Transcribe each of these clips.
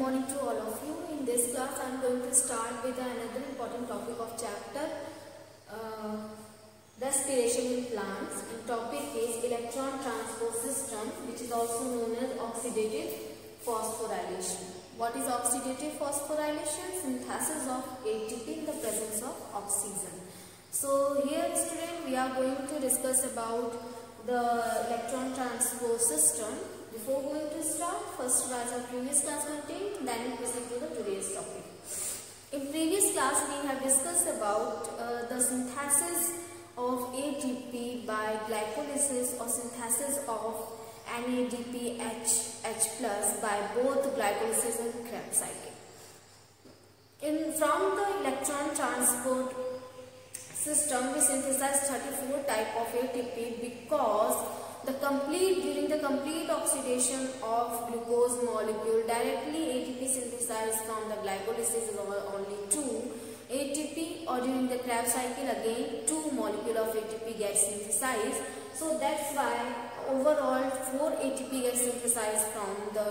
morning to all of you. In this class, I am going to start with another important topic of chapter respiration in plants. And topic is electron transport system, which is also known as oxidative phosphorylation. What is oxidative phosphorylation? Synthesis of ATP in the presence of oxygen. So here, student, we are going to discuss about the electron transport system. Before going to start, first revise our previous class content, then we proceed to the today's topic. In previous class, we have discussed about the synthesis of ATP by glycolysis or synthesis of NADPH by both glycolysis and Krebs cycle. From the electron transport system, we synthesize 34 type of ATP because during the complete oxidation of glucose molecule, directly ATP synthesized from the glycolysis is only 2 ATP, or during the Krebs cycle again 2 molecule of ATP gets synthesized. So that's why overall 4 ATP gets synthesized from the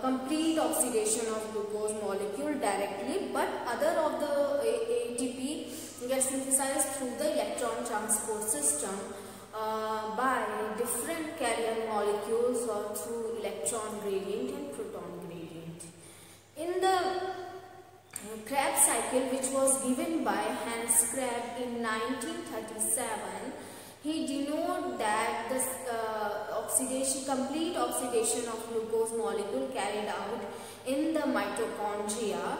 complete oxidation of glucose molecule directly, but other of the ATP gets synthesized through the electron transport system by different carrier molecules or through electron gradient and proton gradient. In the Krebs cycle, which was given by Hans Krebs in 1937, he denoted that the complete oxidation of glucose molecule carried out in the mitochondria,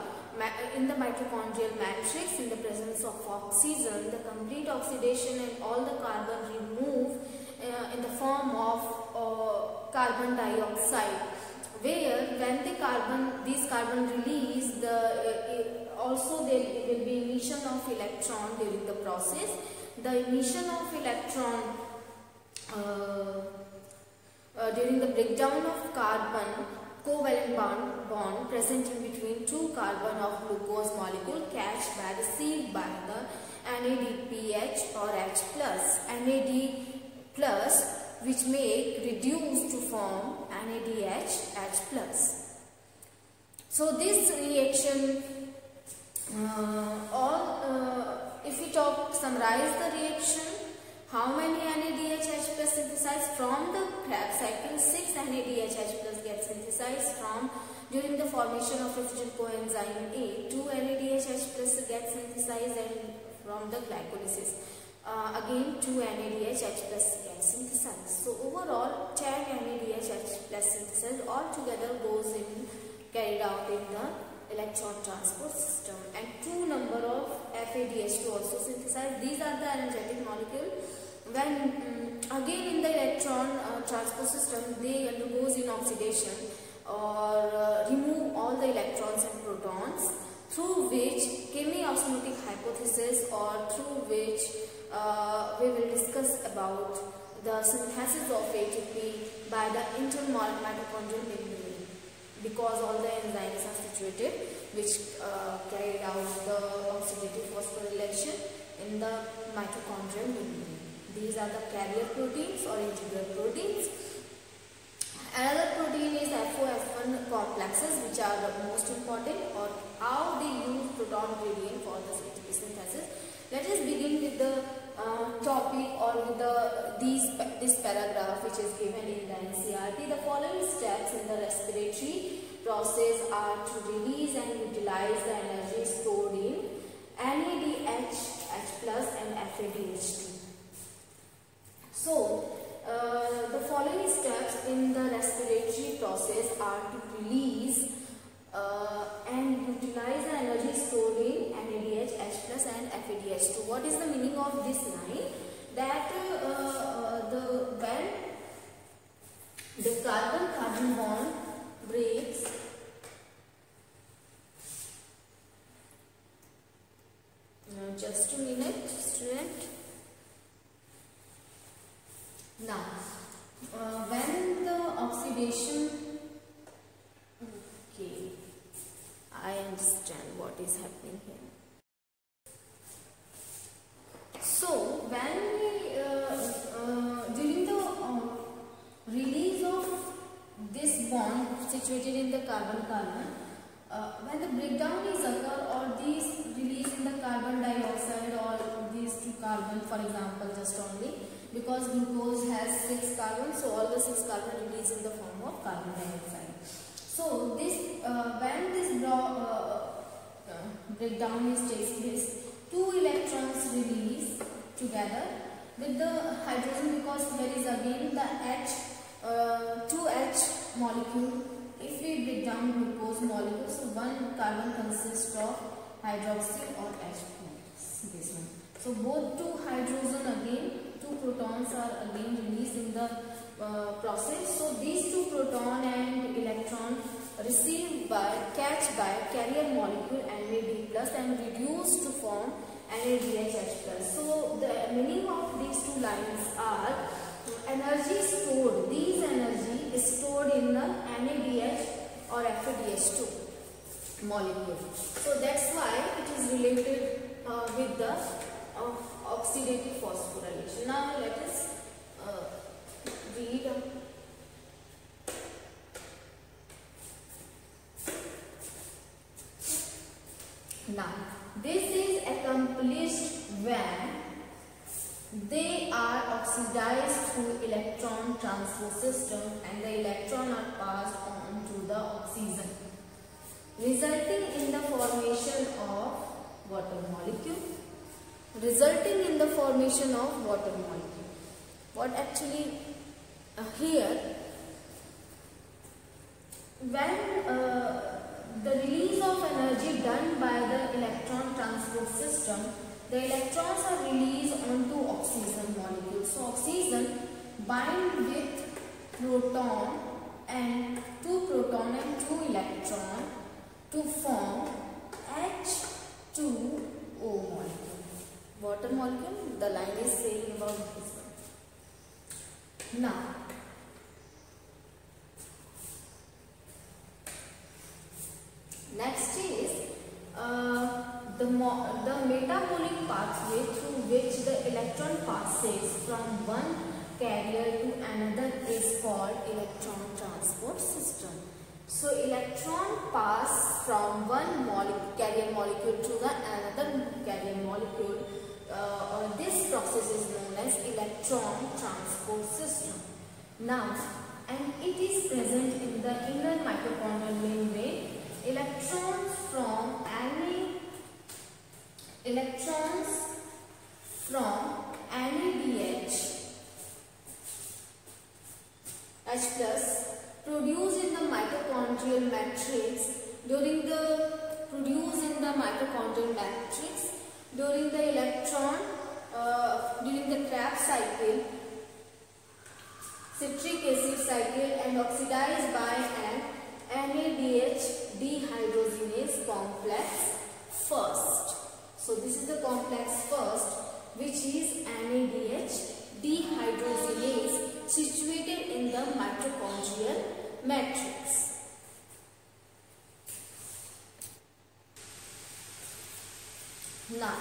in the mitochondrial matrix in the presence of oxygen, the complete oxidation and all the carbon removed in the form of carbon dioxide, where when these carbon release, also there will be emission of electron during the process. The emission of electron during the breakdown of carbon covalent bond present in between 2 carbon of glucose molecule catch by received by the NADPH or H+. NAD+ which may reduce to form NADH, H+. So this reaction, if we summarize the reaction, how many NADH, H+ synthesized from the Krebs cycle? 6 NADH, H+ gets synthesized during the formation of refrigerant coenzyme A. 2 NADH, H+ gets synthesized and from the glycolysis. Again 2 NADH, H+ gets synthesized. So overall 10 NADH, H+ synthesis altogether carried out in the electron transport system, and 2 number of FADH2 also synthesized. These are the energetic molecules. When again in the electron transport system, they undergoes in oxidation or remove all the electrons and protons, through which chemiosmotic hypothesis, or through which we will discuss about the synthesis of ATP by the internal mitochondrial membrane, because all the enzymes are situated which carried out the oxidative phosphorylation in the mitochondrial membrane. These are the carrier proteins or integral proteins. Another protein is FO-F1 complexes, which are the most important, or how they use proton gradient for the ATP synthesis. Let us begin with the topic, or with this paragraph which is given in the NCERT. The following steps in the respiratory process are to release and utilize the energy stored in NADH, H+ and FADH2. So, the following steps in the respiratory process are to release and utilize the energy stored in NADH, H+ and FADH2. What is the meaning of this line? That when the carbon-carbon bond breaks, just a minute, student. Now, when the oxidation, okay, I understand what is happening here. So, when we, during the release of this bond situated in the carbon-carbon. When the breakdown is occur or these release in the carbon dioxide or these two carbon, for example, just only because glucose has 6 carbons, so all the 6 carbon release in the form of carbon dioxide. So this when this breakdown is takes place, 2 electrons release together with the hydrogen, because here is again the H 2H molecule. If we break down glucose molecule, so one carbon consists of hydroxyl or H+, this one. So both 2 hydrogen again, 2 protons are again released in the process. So these 2 proton and electron received by carrier molecule NAD+ and reduced to form NADH+. So the meaning of these 2 lines are energy stored. These energy is stored in the NADH or FADH2 molecule. So that's why it is related with the oxidative phosphorylation. Now let us read. Now this is accomplished when they are oxidized through electron transfer system and the electron are passed on to the oxygen, resulting in the formation of water molecule. What actually here, when the release of energy done by the electron transport system, the electrons are released onto oxygen molecule. So oxygen bind with proton and 2 proton and 2 electron to form H2O molecule. Water molecule, the line is saying about this one. Now next is the metabolic pathway through which the electron passes from one carrier to another is called electron transport system. So electron pass from one carrier molecule to the another carrier molecule. This process is known as electron transport system. Now, and it is present in the inner mitochondrial membrane. Electrons from NADH H+ produced in the mitochondrial matrix during the Krebs cycle, citric acid cycle, and oxidized by an NADH dehydrogenase complex first. So this is the complex first, which is NADH dehydrogenase, situated in the mitochondrial matrix. Now,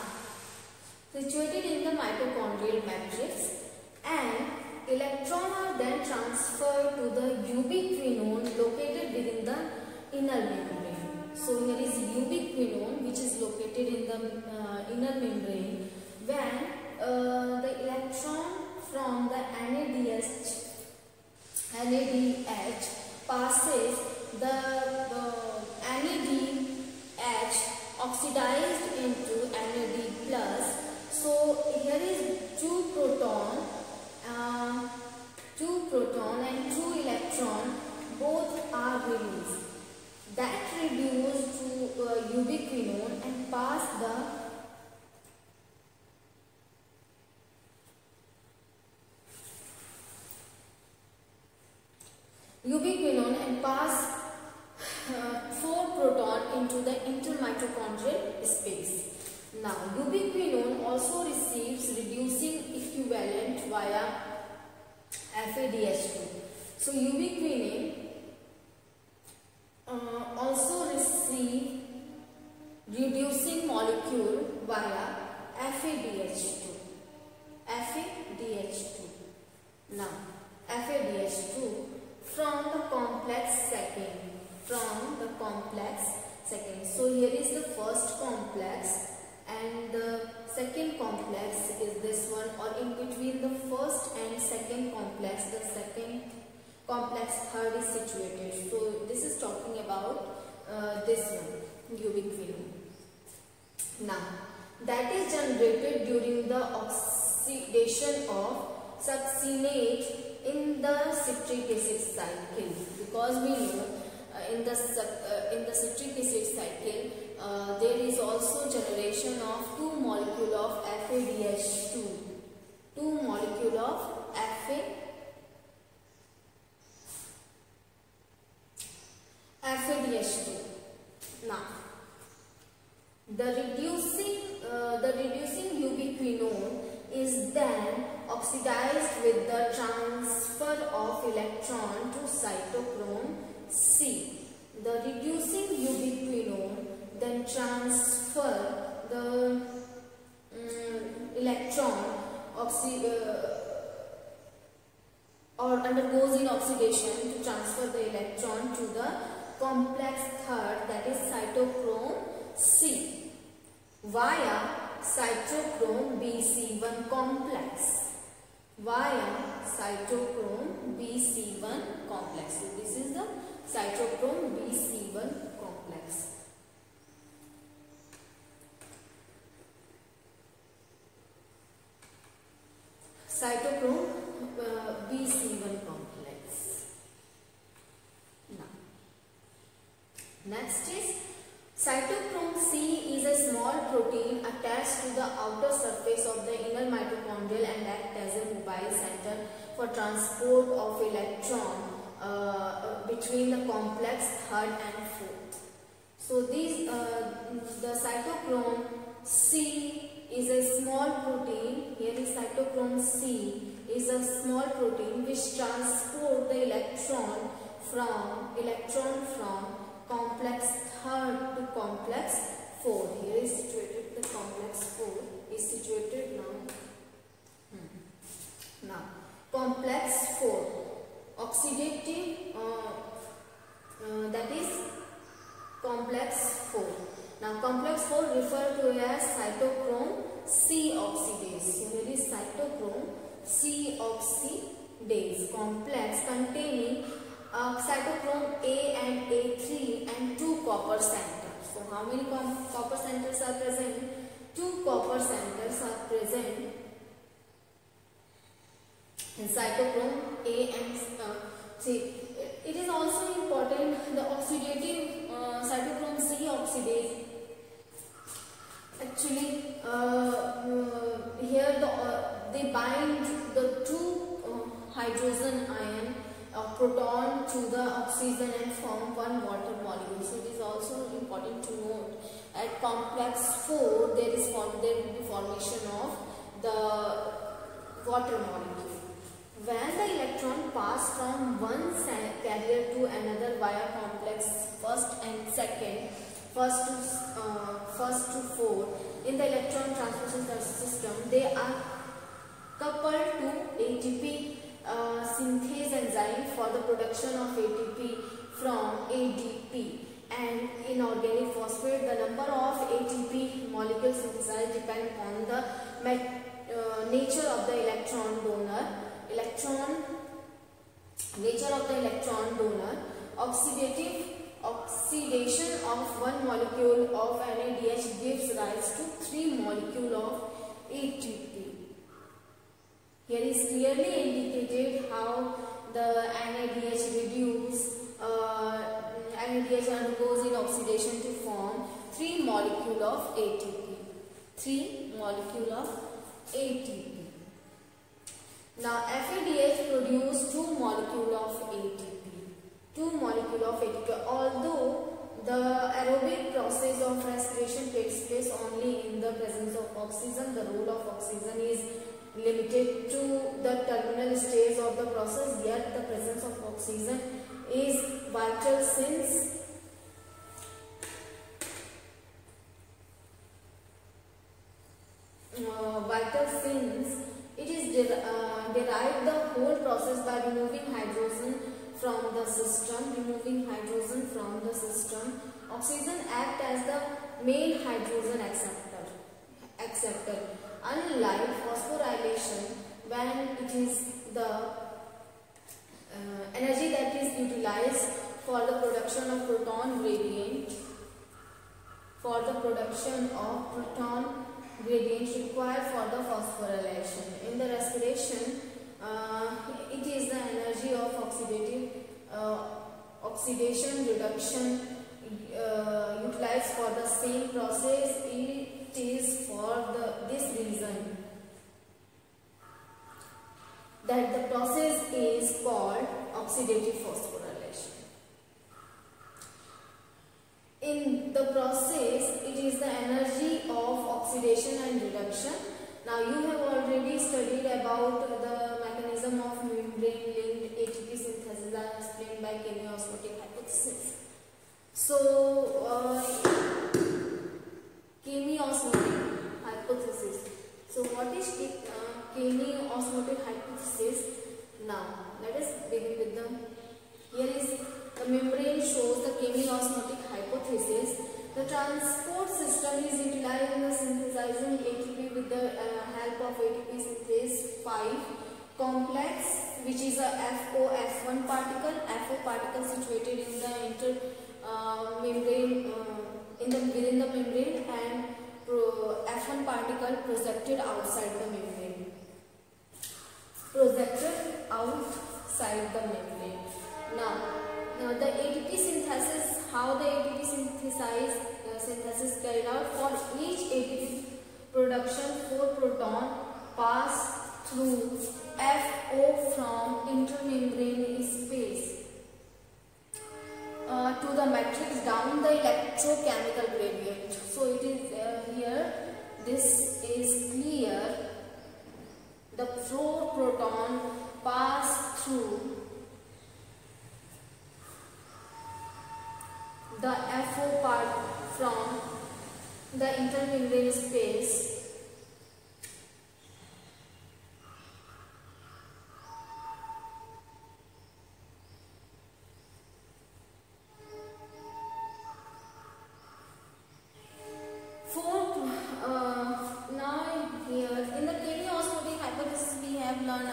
situated in the mitochondrial matrix, and electrons are then transferred to the ubiquinone located within the inner membrane. So here is ubiquinone, which is located in the inner membrane. When the electron from the NADH passes, the NADH oxidized into NAD+. So here is 2 proton and 2 electron, both are released. That reduced to ubiquinone and pass the 4 proton into the intermitochondrial space. Now, ubiquinone also receives reducing equivalent via FADH2. So, ubiquinone also receive reducing molecule via FADH2. Now, FADH2 from the complex second. from the complex second. So here is the first complex and the second complex is this one, or in between the first and second complex, the second complex third is situated. So this is talking about this one, ubiquinone. Now that is generated during the oxidation of succinate in the citric acid cycle, because we know in the citric acid cycle there is also generation of two molecule of FADH2, two molecule of FADH2. Now the reducing ubiquinone is then oxidized with the transfer of electron to cytochrome C. The reducing ubiquinone then transfer the electron or undergoes in oxidation to transfer the electron to the complex third, that is cytochrome C, via cytochrome BC1 complex. Via cytochrome BC1 complex. So this is the cytochrome BC1 complex. Cytochrome BC1 complex. Now, next is cytochrome C is a small protein attached to the outer surface of the inner mitochondrial and act as a mobile center for transport of electron between the complex third and fourth. So the cytochrome C is a small protein. Here is cytochrome C is a small protein which transport the electron from complex third to complex 4. Here is situated the complex 4 is situated now. Now complex 4 oxidative that is complex 4. Now complex 4 referred to as cytochrome C oxidase. So here is cytochrome C oxidase complex containing cytochrome A and A3 and 2 copper centers. So how many copper centers are present? 2 copper centers are present in cytochrome A and C. It is also important, the oxidative cytochrome C oxidase, actually here they bind the 2 hydrogen ion proton to the oxygen and form 1 water molecule. So it is also important to note at complex 4 there will be formation of the water molecule. When the electron pass from one carrier to another via complex first and second, first to 4 in the electron transmission system, they are coupled to ATP synthase enzyme for the production of ATP from ADP. And in organic phosphate, the number of ATP molecules synthesized depend on the nature of the electron donor. Oxidation of one molecule of NADH gives rise to 3 molecules of ATP. Here is clearly indicated how the NADH undergoes in oxidation to form 3 molecules of ATP. 3 molecules of ATP. Now FADH produce 2 molecules of ATP. 2 molecules of ATP. Although the aerobic process of respiration takes place only in the presence of oxygen, the role of oxygen is limited to the terminal stage of the process, yet the presence of oxygen is vital since it is derived the whole process by removing hydrogen from the system, removing hydrogen from the system. Oxygen acts as the main hydrogen acceptor. Unlike phosphorylation, when it is the energy that is utilized for the production of proton gradient, required for the phosphorylation. In the respiration, it is the energy of oxidation reduction utilized for the same process. It is for this reason that the process is called oxidative phosphorylation. In the process, it is the energy of oxidation and reduction. Now you have already studied about the mechanism of membrane-linked ATP synthesis as explained by chemiosmotic hypothesis. So, chemiosmotic hypothesis. So what is chemiosmotic hypothesis? Now let us begin with here is the membrane shows the chemiosmotic hypothesis. The transport system is utilized in the synthesizing ATP with the help of ATP synthase 5 complex, which is a FO-F1 particle. FO particle situated in the membrane within the membrane, and F1 particle projected outside the membrane. Now the ATP synthesis, how the ATP synthesis carried out. For each ATP production, 4 proton pass through FO from intermembrane space to the matrix down the electrochemical gradient. So it is here, this is clear. The 4 proton pass through the FO part from the intermembrane space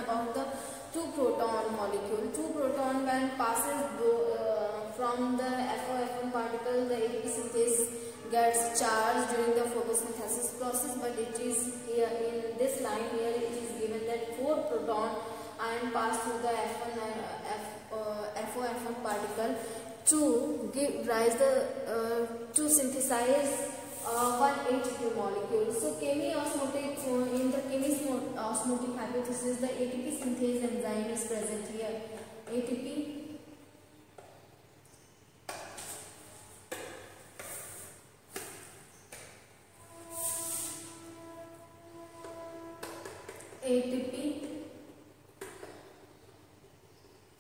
about the 2 proton molecule. 2 proton when passes from the FO-F1 particle, the ATP synthase gets charged during the photosynthesis process, but it is here in this line here it is given that 4 proton ion pass through the FO-F1 particle to give rise to synthesize 1 ATP molecule. So in the chemiosmotic hypothesis, the ATP synthase enzyme is present here. ATP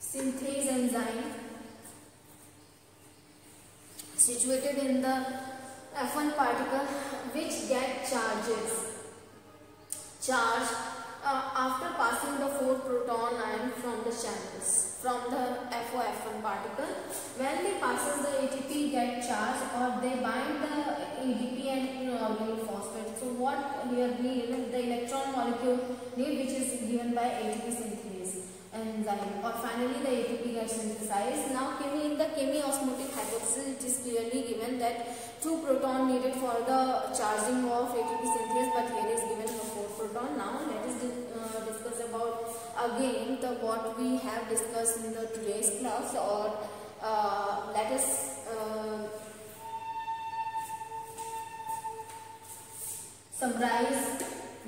synthase enzyme situated in the F1 particle which get charged after passing the 4 proton ion from the channels from the FO-F1 particle. When they passes, the ATP get charged or they bind the ADP and inorganic phosphate. So what here need the electron molecule need, which is given by ATP synthase enzyme, or finally the ATP gets synthesized. Now in the chemiosmotic hypothesis, it is clearly given that 2 proton needed for the charging of ATP synthase, but here is given for 4 proton. Now let us discuss about again what we have discussed in the today's class, or let us summarize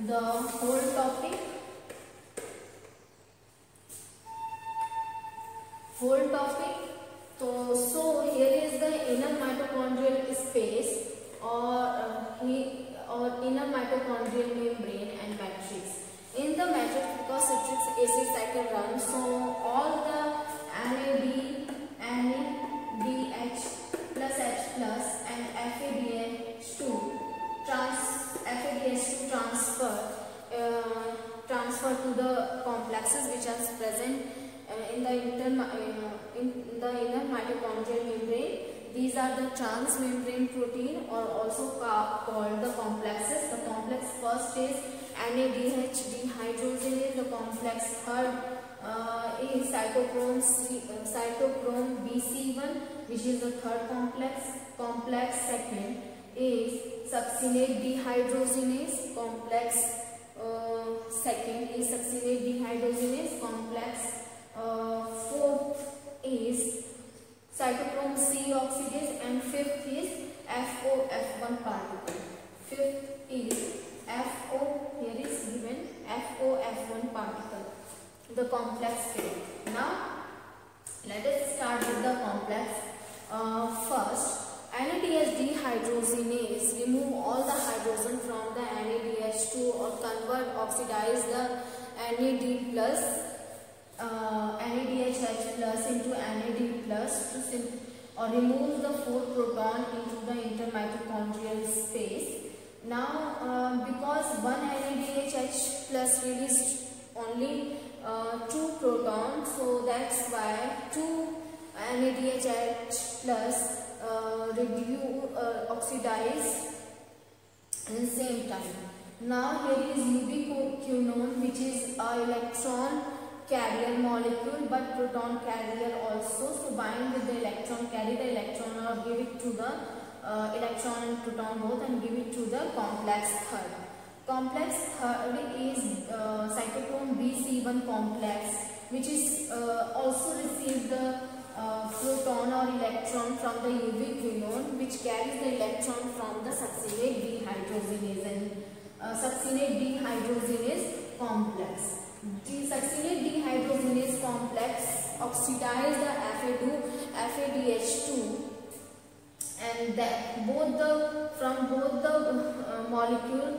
the whole topic. So here is the inner mitochondrial space or inner mitochondrial membrane and matrix. In the matrix, because citric acid cycle runs, so all the NAD, NADH plus H plus and FADH2 transfer to the complexes which are present in the inner mitochondrial membrane. These are the transmembrane protein, or also called the complexes. The complex first is NADH dehydrogenase. The complex third is cytochrome BC1, which is the third complex. Complex second is succinate dehydrogenase. Complex second is succinate dehydrogenase. Complex fourth is cytochrome C oxidase, and fifth is FOF1 particle. Fifth is here is given FOF1 particle, the complex state. Now let us start with the complex. First, NADH dehydrogenase remove all the hydrogen from the NADH2, or convert, oxidize the NAD plus NADH plus into NAD plus or remove the 4 proton into the intermitochondrial space. Now because one NADH plus released only 2 protons, so that's why 2 NADH plus oxidize in the same time. Now here is ubiquinone, which is a electron carrier molecule but proton carrier also. So bind with the electron, carry the electron, or give it to the electron and proton both, and give it to the complex third. Complex third is cytochrome BC1 complex, which is also received the proton or electron from the ubiquinone, which carries the electron from the succinate dehydrogenase and succinate dehydrogenase complex. The succinate dehydrogenase complex oxidize the FADH2, and that from both the molecule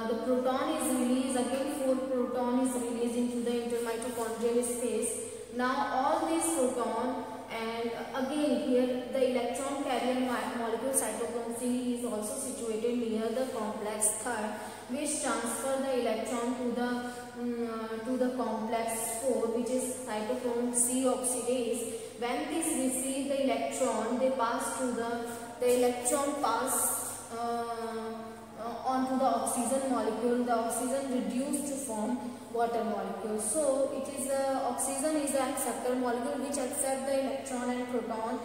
the proton is released. Again 4 proton is released into the intermitochondrial space. Now all these proton, and again here the electron carrier molecule cytochrome C is also situated near the complex third, which transfer the electron to the complex 4, which is cytochrome C oxidase. When this receive the electron, they pass to the electron pass onto the oxygen molecule. The oxygen reduced to form water molecule. So it is oxygen is the acceptor molecule, which accept the electron and proton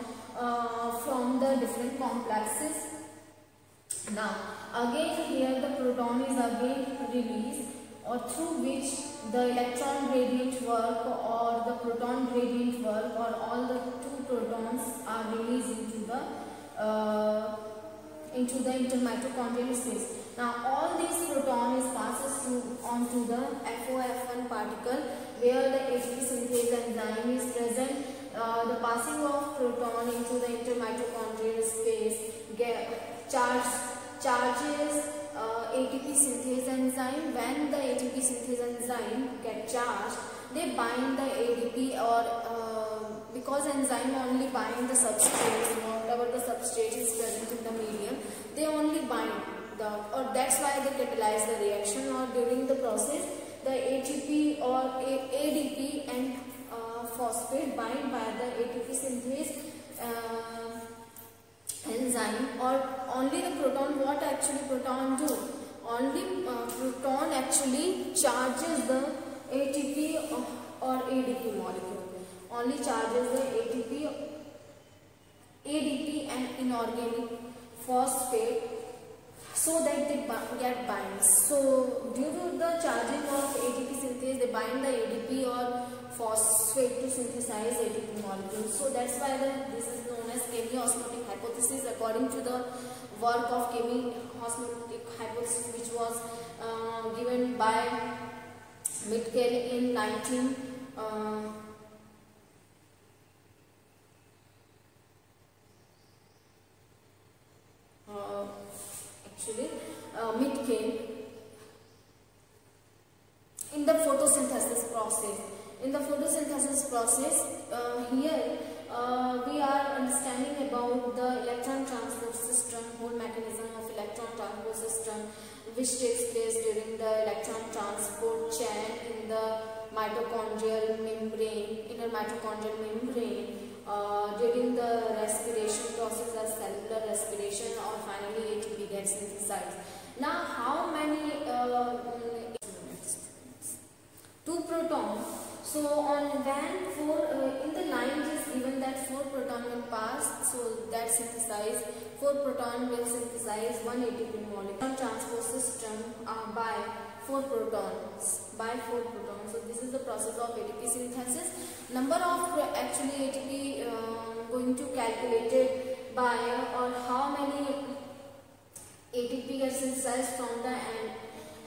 from the different complexes. Now again here the proton is again released, or through which the electron gradient work or the proton gradient work, or all the 2 protons are released into the intermitochondrial space. Now all these proton is passes onto the FOF1 particle, where the ATP synthase enzyme is present. The passing of proton into the intermitochondrial space charges ATP synthase enzyme. When the ATP synthase enzyme get charged, they bind the ADP, or because enzyme only bind the substrate, whatever the substrate is present in the medium, they only bind or that's why they catalyze the reaction, or during the process the ATP or ADP and phosphate bind by the ATP synthase enzyme, or only the proton. What actually proton do? Only proton actually charges the ATP or ADP molecule. Only charges the ADP and inorganic phosphate, so that they get binds. So due to the charging of ATP synthase, they bind the ADP or phosphate to synthesize ATP molecules. So that's why this is known as chemiosmotic hypothesis, according to the work of chemiosmotic hypothesis, which was given by Mitchell in 19 Mitchell in the photosynthesis process. In the photosynthesis process, here we are understanding about the electron transport system, whole mechanism of electron transport system, which takes place during the electron transport chain in the mitochondrial membrane, inner mitochondrial membrane. During the respiration process as cellular respiration, or finally ATP gets synthesized. Now how many two proton. So on when in the line it is given that 4 proton will pass, so that synthesize 4 proton will synthesize 1 ATP molecule. Transport system by 4 protons. So this is the process of ATP synthesis. Number of actually ATP going to calculated by, or how many ATP gets synthesized from the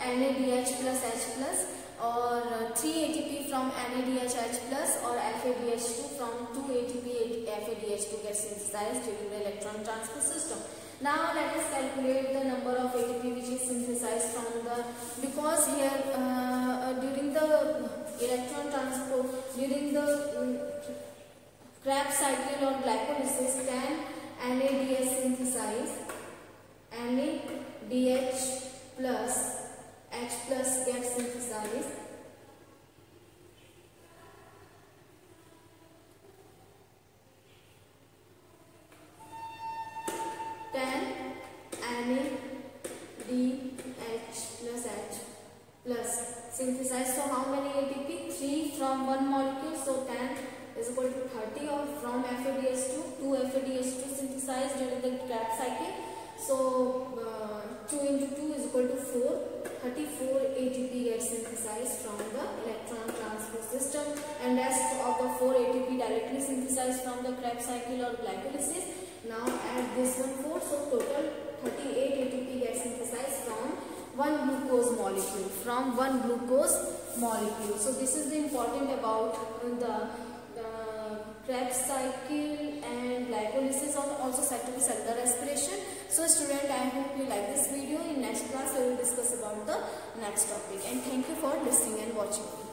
NADH plus H plus, or 3 ATP from NADH plus, or FADH2 from 2 ATP FADH2 gets synthesized during the electron transport system. Now let us calculate the number of ATP which is synthesized from the, because here during the electron transport, during the Krebs cycle or glycolysis, 10 NADH synthesized, NADH plus H plus gets synthesized, synthesized. So how many ATP? 3 from one molecule, so 10 is equal to 30, or from FADH2, 2 FADH2 synthesized during the Krebs cycle. So 2 into 2 is equal to 4, 34 ATP gets synthesized from the electron transport system, and rest of the 4 ATP directly synthesized from the Krebs cycle or glycolysis. Now add this one 4, so total 38 ATP gets synthesized from one glucose molecule. So this is the important about the Krebs cycle and glycolysis, are also said to be cellular respiration. So student, I hope you like this video. In next class we will discuss about the next topic, and thank you for listening and watching.